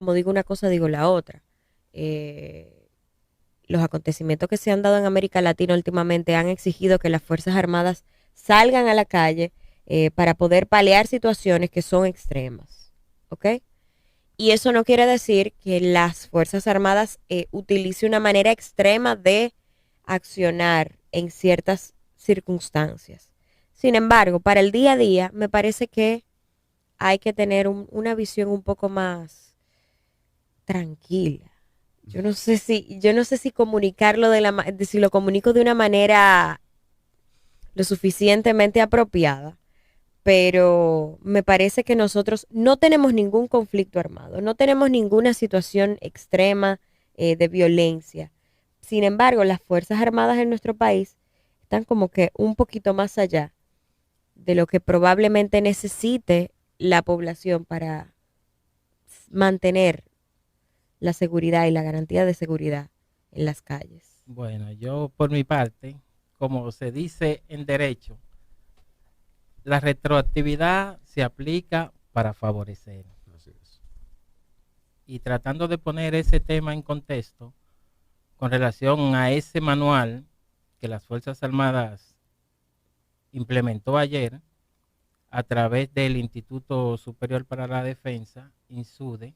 como digo una cosa, digo la otra. Los acontecimientos que se han dado en América Latina últimamente han exigido que las Fuerzas Armadas salgan a la calle para poder paliar situaciones que son extremas. ¿Ok? Y eso no quiere decir que las Fuerzas Armadas utilicen una manera extrema de accionar en ciertas circunstancias. Sin embargo, para el día a día, me parece que hay que tener una visión un poco más tranquila. Yo no sé si comunicarlo si lo comunico de una manera lo suficientemente apropiada, pero me parece que nosotros no tenemos ningún conflicto armado, no tenemos ninguna situación extrema de violencia. Sin embargo, las Fuerzas Armadas en nuestro país están como que un poquito más allá de lo que probablemente necesite la población para mantener la seguridad y la garantía de seguridad en las calles. Bueno, yo por mi parte, como se dice en derecho, la retroactividad se aplica para favorecer. Así es. Y tratando de poner ese tema en contexto, con relación a ese manual que las Fuerzas Armadas implementó ayer a través del Instituto Superior para la Defensa, INSUDE,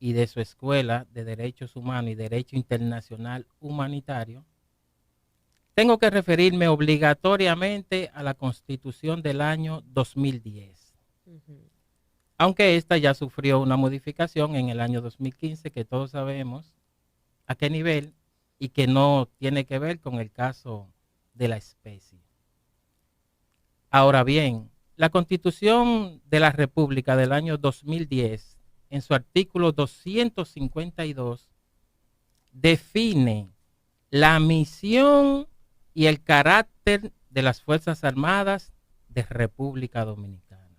y de su Escuela de Derechos Humanos y Derecho Internacional Humanitario, tengo que referirme obligatoriamente a la Constitución del año 2010, Ujú. aunque esta ya sufrió una modificación en el año 2015, que todos sabemos a qué nivel y que no tiene que ver con el caso de la especie. Ahora bien, la Constitución de la República del año 2010, en su artículo 252, define la misión y el carácter de las Fuerzas Armadas de República Dominicana.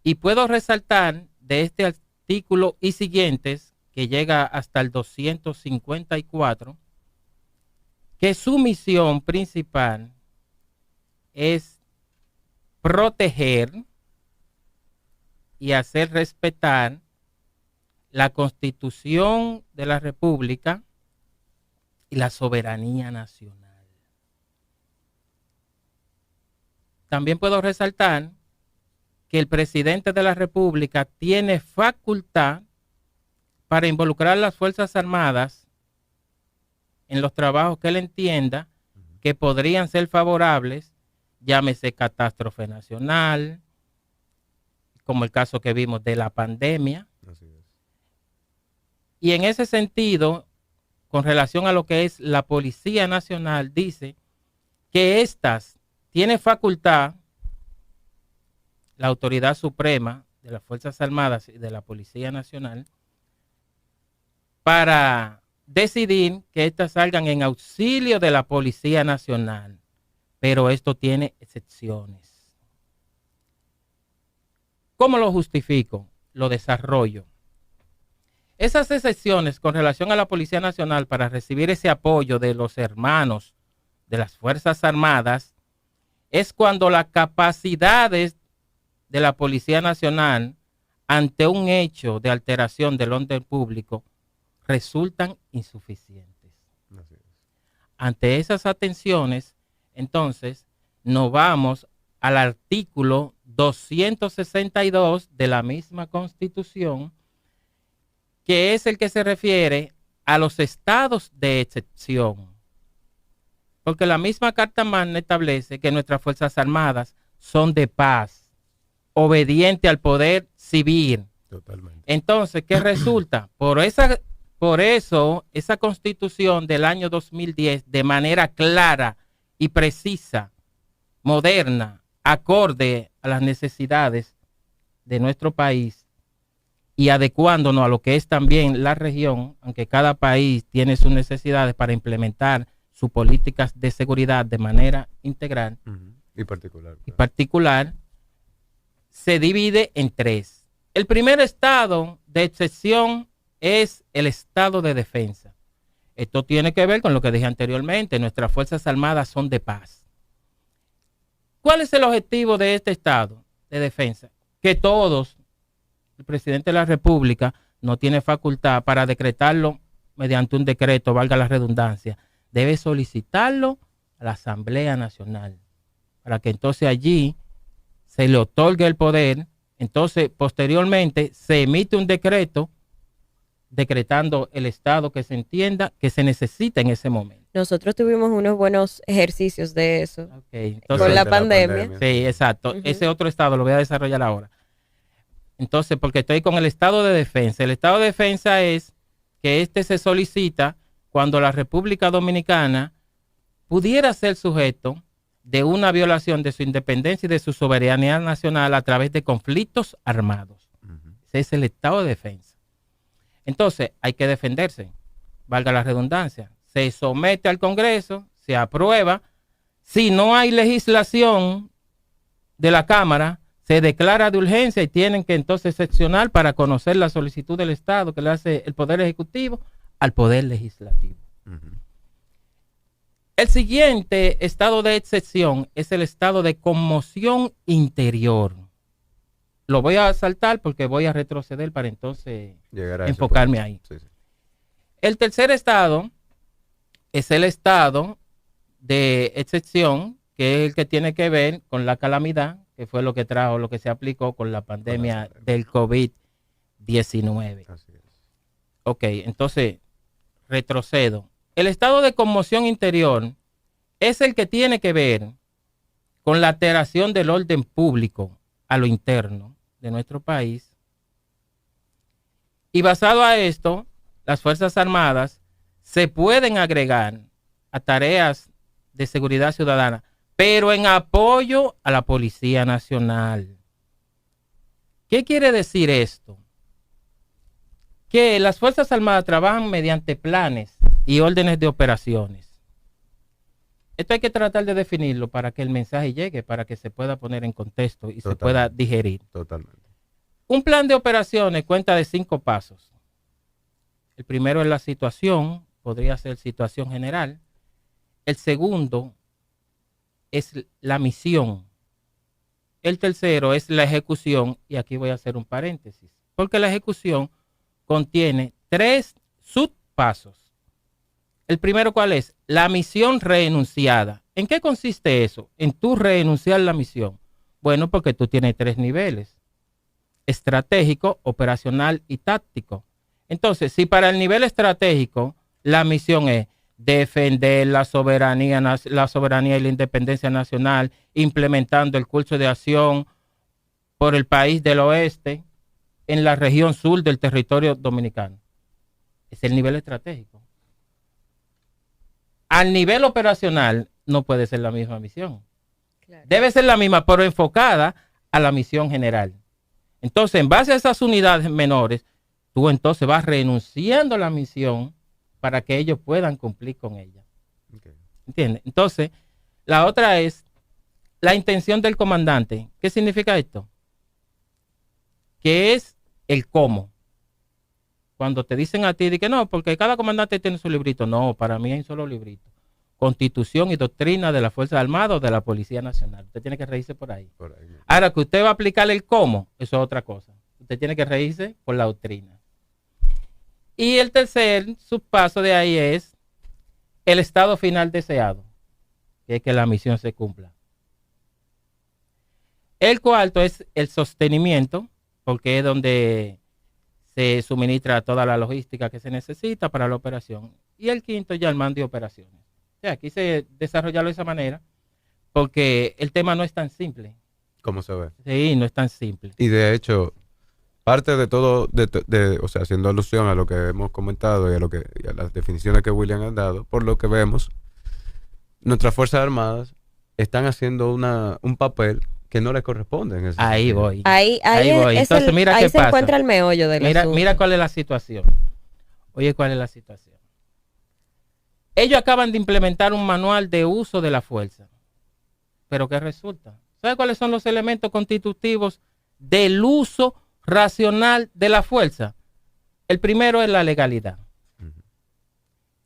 Y puedo resaltar de este artículo y siguientes, que llega hasta el 254, que su misión principal es proteger y hacer respetar la Constitución de la República y la soberanía nacional. También puedo resaltar que el presidente de la República tiene facultad para involucrar a las Fuerzas Armadas en los trabajos que él entienda que podrían ser favorables, llámese catástrofe nacional, como el caso que vimos de la pandemia. Así es. Y en ese sentido, con relación a lo que es la Policía Nacional, dice que éstas tiene facultad, la autoridad suprema de las Fuerzas Armadas y de la Policía Nacional, para decidir que éstas salgan en auxilio de la Policía Nacional. Pero esto tiene excepciones. ¿Cómo lo justifico? Lo desarrollo. Esas excepciones con relación a la Policía Nacional para recibir ese apoyo de los hermanos de las Fuerzas Armadas es cuando las capacidades de la Policía Nacional ante un hecho de alteración del orden público resultan insuficientes. Así es. Ante esas atenciones, entonces, nos vamos al artículo 262 de la misma Constitución, que es el que se refiere a los estados de excepción. Porque la misma Carta Magna establece que nuestras Fuerzas Armadas son de paz, obediente al poder civil. Totalmente. Entonces, ¿qué resulta? Por eso, esa Constitución del año 2010, de manera clara y precisa, moderna, acorde a las necesidades de nuestro país y adecuándonos a lo que es también la región, aunque cada país tiene sus necesidades para implementar sus políticas de seguridad de manera integral Y particular. y Claro. particular, se divide en tres. El primer estado de excepción es el estado de defensa. Esto tiene que ver con lo que dije anteriormente. Nuestras Fuerzas Armadas son de paz. ¿Cuál es el objetivo de este estado de defensa? Que todos el presidente de la República no tiene facultad para decretarlo mediante un decreto, valga la redundancia. Debe solicitarlo a la Asamblea Nacional para que entonces allí se le otorgue el poder. Entonces, posteriormente, se emite un decreto decretando el estado que se entienda que se necesita en ese momento. Nosotros tuvimos unos buenos ejercicios de eso. Okay, Con entonces, la Durante pandemia. sí, exacto. Ujú. Ese otro estado lo voy a desarrollar ahora. Entonces, porque estoy con el estado de defensa. El estado de defensa es que este se solicita cuando la República Dominicana pudiera ser sujeto de una violación de su independencia y de su soberanía nacional a través de conflictos armados. Ujú. Ese es el estado de defensa. Entonces, hay que defenderse, valga la redundancia. Se somete al Congreso, se aprueba. Si no hay legislación de la Cámara, se declara de urgencia y tienen que entonces seccionar para conocer la solicitud del Estado que le hace el Poder Ejecutivo al Poder Legislativo. Ujú. El siguiente estado de excepción es el estado de conmoción interior. Lo voy a saltar porque voy a retroceder para entonces Llegar a ese enfocarme punto. ahí. Sí, sí. El tercer estado es el estado de excepción, que es el que tiene que ver con la calamidad, que fue lo que trajo, lo que se aplicó con la pandemia del COVID-19. Así es. Ok, entonces retrocedo. El estado de conmoción interior es el que tiene que ver con la alteración del orden público a lo interno de nuestro país. Y basado a esto, las Fuerzas Armadas se pueden agregar a tareas de seguridad ciudadana, pero en apoyo a la Policía Nacional. ¿Qué quiere decir esto? Que las Fuerzas Armadas trabajan mediante planes y órdenes de operaciones. Esto hay que tratar de definirlo para que el mensaje llegue, para que se pueda poner en contexto y se pueda digerir. Totalmente. Un plan de operaciones cuenta de 5 pasos. El primero es la situación, podría ser situación general. El segundo es la misión. El tercero es la ejecución, y aquí voy a hacer un paréntesis, porque la ejecución contiene 3 subpasos. El primero, ¿cuál es? La misión reenunciada. ¿En qué consiste eso? En tú reenunciar la misión. Bueno, porque tú tienes 3 niveles: estratégico, operacional y táctico. Entonces, si para el nivel estratégico la misión es defender la soberanía y la independencia nacional, implementando el curso de acción por el país del oeste en la región sur del territorio dominicano. Es el nivel estratégico. Al nivel operacional no puede ser la misma misión. Claro. Debe ser la misma, pero enfocada a la misión general. Entonces, en base a esas unidades menores, tú entonces vas renunciando a la misión para que ellos puedan cumplir con ella. Okay. ¿Entiendes? Entonces, la otra es la intención del comandante. ¿Qué significa esto? Que es el cómo. Cuando te dicen a ti de que no, porque cada comandante tiene su librito. No, para mí hay un solo librito. Constitución y doctrina de las Fuerzas Armadas o de la Policía Nacional. Usted tiene que reírse por ahí. Por ahí mismo. Ahora que usted va a aplicar el cómo, eso es otra cosa. Usted tiene que reírse por la doctrina. Y el tercer subpaso de ahí es el estado final deseado, que es que la misión se cumpla. El cuarto es el sostenimiento, porque es donde se suministra toda la logística que se necesita para la operación. Y el quinto ya el mando de operaciones. O sea, aquí se desarrollarlo de esa manera, porque el tema no es tan simple. ¿Cómo se ve? Sí, no es tan simple. Y de hecho, parte de todo, o sea, haciendo alusión a lo que hemos comentado y a las definiciones que William ha dado, por lo que vemos, nuestras Fuerzas Armadas están haciendo un papel que no le corresponde en ese Ahí sentido. voy. Ahí voy. Entonces, mira ahí qué se pasa. encuentra el meollo del asunto. Mira cuál es la situación. Oye, ¿cuál es la situación? Ellos acaban de implementar un manual de uso de la fuerza. ¿Pero qué resulta? ¿Sabe cuáles son los elementos constitutivos del uso racional de la fuerza? El primero es la legalidad. Ujú.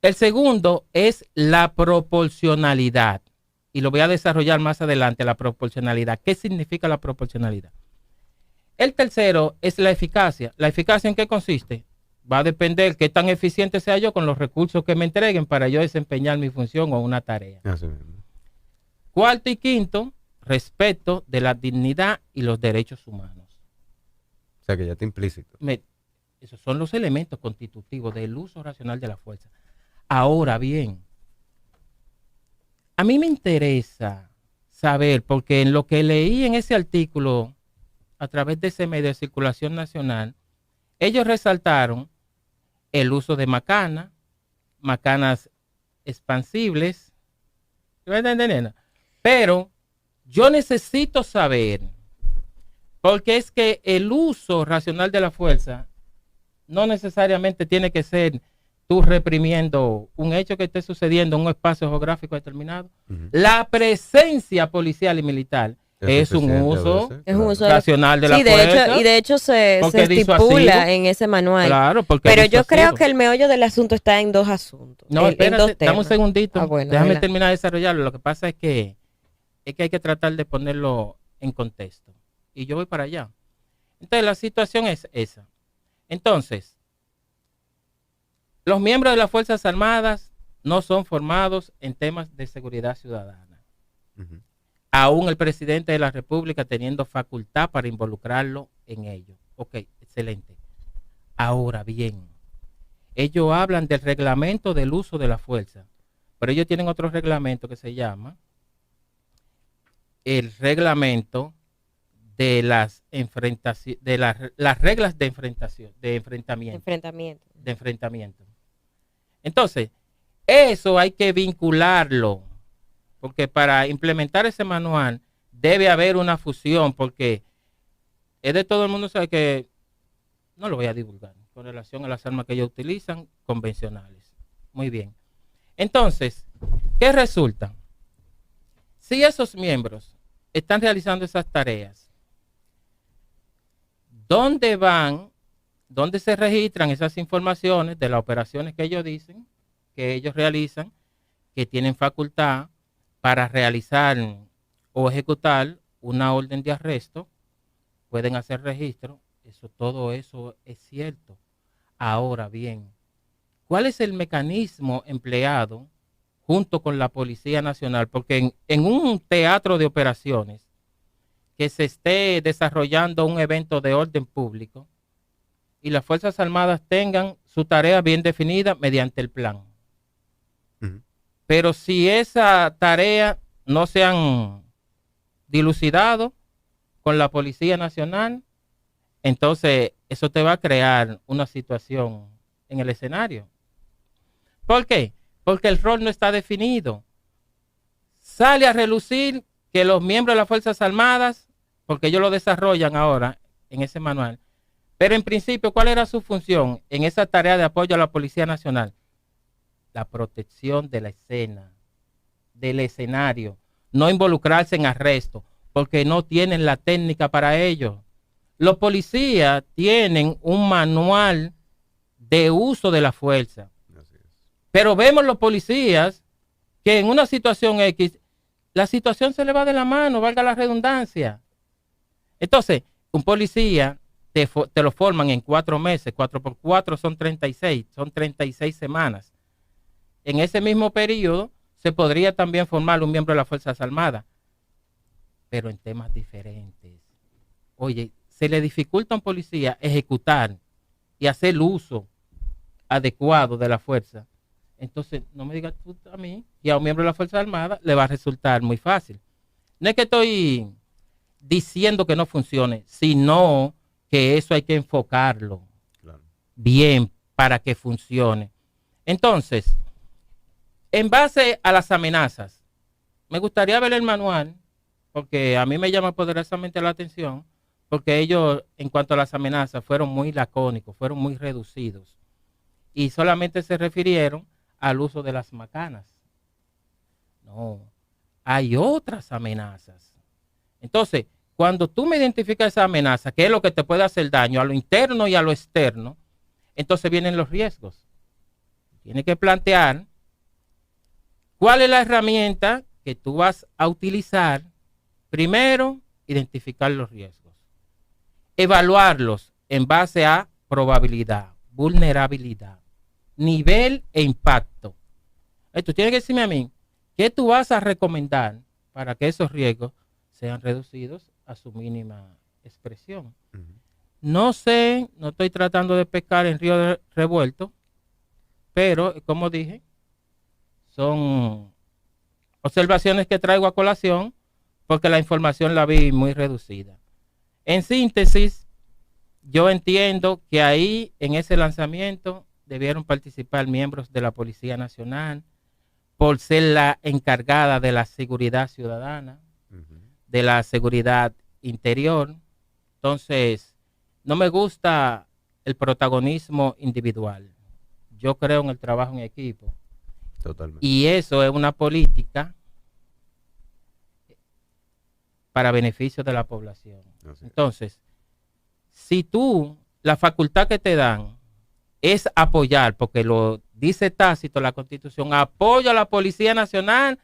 El segundo es la proporcionalidad. Y lo voy a desarrollar más adelante, la proporcionalidad. ¿Qué significa la proporcionalidad? El tercero es la eficacia. ¿La eficacia en qué consiste? Va a depender qué tan eficiente sea yo con los recursos que me entreguen para yo desempeñar mi función o una tarea. Así mismo. Cuarto y quinto, respeto de la dignidad y los derechos humanos. O sea que ya está implícito. Esos son los elementos constitutivos del uso racional de la fuerza. Ahora bien, a mí me interesa saber, porque en lo que leí en ese artículo, a través de ese medio de circulación nacional, ellos resaltaron el uso de macanas expansibles. ¿Me entiendes, nena? Pero yo necesito saber, porque es que el uso racional de la fuerza no necesariamente tiene que ser tú reprimiendo un hecho que esté sucediendo en un espacio geográfico determinado. La presencia policial y militar es un uso racional de la fuerza. Y de hecho se estipula en ese manual. Claro, pero yo creo que el meollo del asunto está en dos asuntos. No, espérate, dame un segundito. Bueno, déjame terminar de desarrollarlo. Lo que pasa es que hay que tratar de ponerlo en contexto. Y yo voy para allá. Entonces, la situación es esa. Entonces, los miembros de las Fuerzas Armadas no son formados en temas de seguridad ciudadana. Aún el presidente de la República teniendo facultad para involucrarlo en ello. Ok, excelente. Ahora bien, ellos hablan del reglamento del uso de la fuerza, pero ellos tienen otro reglamento que se llama el reglamento de las las reglas de enfrentamiento. Entonces, eso hay que vincularlo, porque para implementar ese manual debe haber una fusión, porque es de todo el mundo sabe que no lo voy a divulgar con relación a las armas que ellos utilizan convencionales. Muy bien. Entonces, ¿qué resulta? Si esos miembros están realizando esas tareas, ¿dónde van? ¿Dónde se registran esas informaciones de las operaciones que ellos dicen, que ellos realizan, que tienen facultad para realizar o ejecutar una orden de arresto? Pueden hacer registro. Todo eso es cierto. Ahora bien, ¿cuál es el mecanismo empleado junto con la Policía Nacional? Porque en un teatro de operaciones que se esté desarrollando un evento de orden público y las Fuerzas Armadas tengan su tarea bien definida mediante el plan. Pero si esa tarea no se han dilucidado con la Policía Nacional, entonces eso te va a crear una situación en el escenario. ¿Por qué? Porque el rol no está definido. Sale a relucir que los miembros de las Fuerzas Armadas, porque ellos lo desarrollan ahora en ese manual, pero en principio, ¿cuál era su función en esa tarea de apoyo a la Policía Nacional? La protección de la escena, del escenario, no involucrarse en arresto, porque no tienen la técnica para ello. Los policías tienen un manual de uso de la fuerza, pero vemos los policías que en una situación X, la situación se le va de la mano, valga la redundancia. Entonces, un policía te lo forman en 4 meses, 4 por 4 son 36 semanas. En ese mismo periodo se podría también formar un miembro de las Fuerzas Armadas, pero en temas diferentes. Oye, se le dificulta a un policía ejecutar y hacer el uso adecuado de la fuerza. Entonces, no me digas tú a mí, y a un miembro de la Fuerza Armada le va a resultar muy fácil. No es que estoy diciendo que no funcione, sino que eso hay que enfocarlo bien para que funcione. Entonces, en base a las amenazas, me gustaría ver el manual, porque a mí me llama poderosamente la atención, porque ellos, en cuanto a las amenazas, fueron muy lacónicos, fueron muy reducidos, y solamente se refirieron al uso de las macanas. No, hay otras amenazas. Entonces, cuando tú me identificas esa amenaza, que es lo que te puede hacer daño a lo interno y a lo externo, entonces vienen los riesgos. Tienes que plantear cuál es la herramienta que tú vas a utilizar. Primero, identificar los riesgos. evaluarlos en base a probabilidad, vulnerabilidad, nivel e impacto. Tú tienes que decirme a mí, ¿qué tú vas a recomendar para que esos riesgos sean reducidos a su mínima expresión? Ujú. No sé, no estoy tratando de pescar en río revuelto, pero como dije, son observaciones que traigo a colación porque la información la vi muy reducida. En síntesis, yo entiendo que ahí en ese lanzamiento debieron participar miembros de la Policía Nacional por ser la encargada de la seguridad ciudadana, Ujú. de la seguridad interior. Entonces, no me gusta el protagonismo individual. Yo creo en el trabajo en equipo. Totalmente. Y eso es una política para beneficio de la población. Así es. Entonces, si tú, la facultad que te dan es apoyar, porque lo dice tácito la Constitución, apoya a la Policía Nacional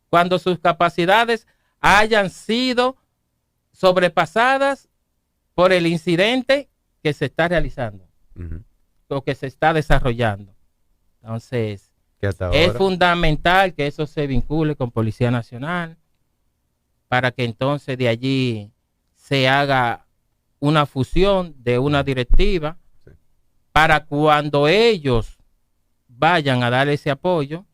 cuando sus capacidades hayan sido sobrepasadas por el incidente que se está realizando Ujú. o que se está desarrollando. Entonces, Que hasta es ahora, fundamental que eso se vincule con Policía Nacional para que entonces de allí se haga una fusión de una directiva sí. para cuando ellos vayan a dar ese apoyo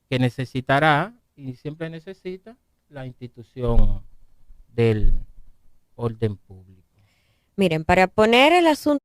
que necesitará y siempre necesita la institución del orden público. Miren, para poner el asunto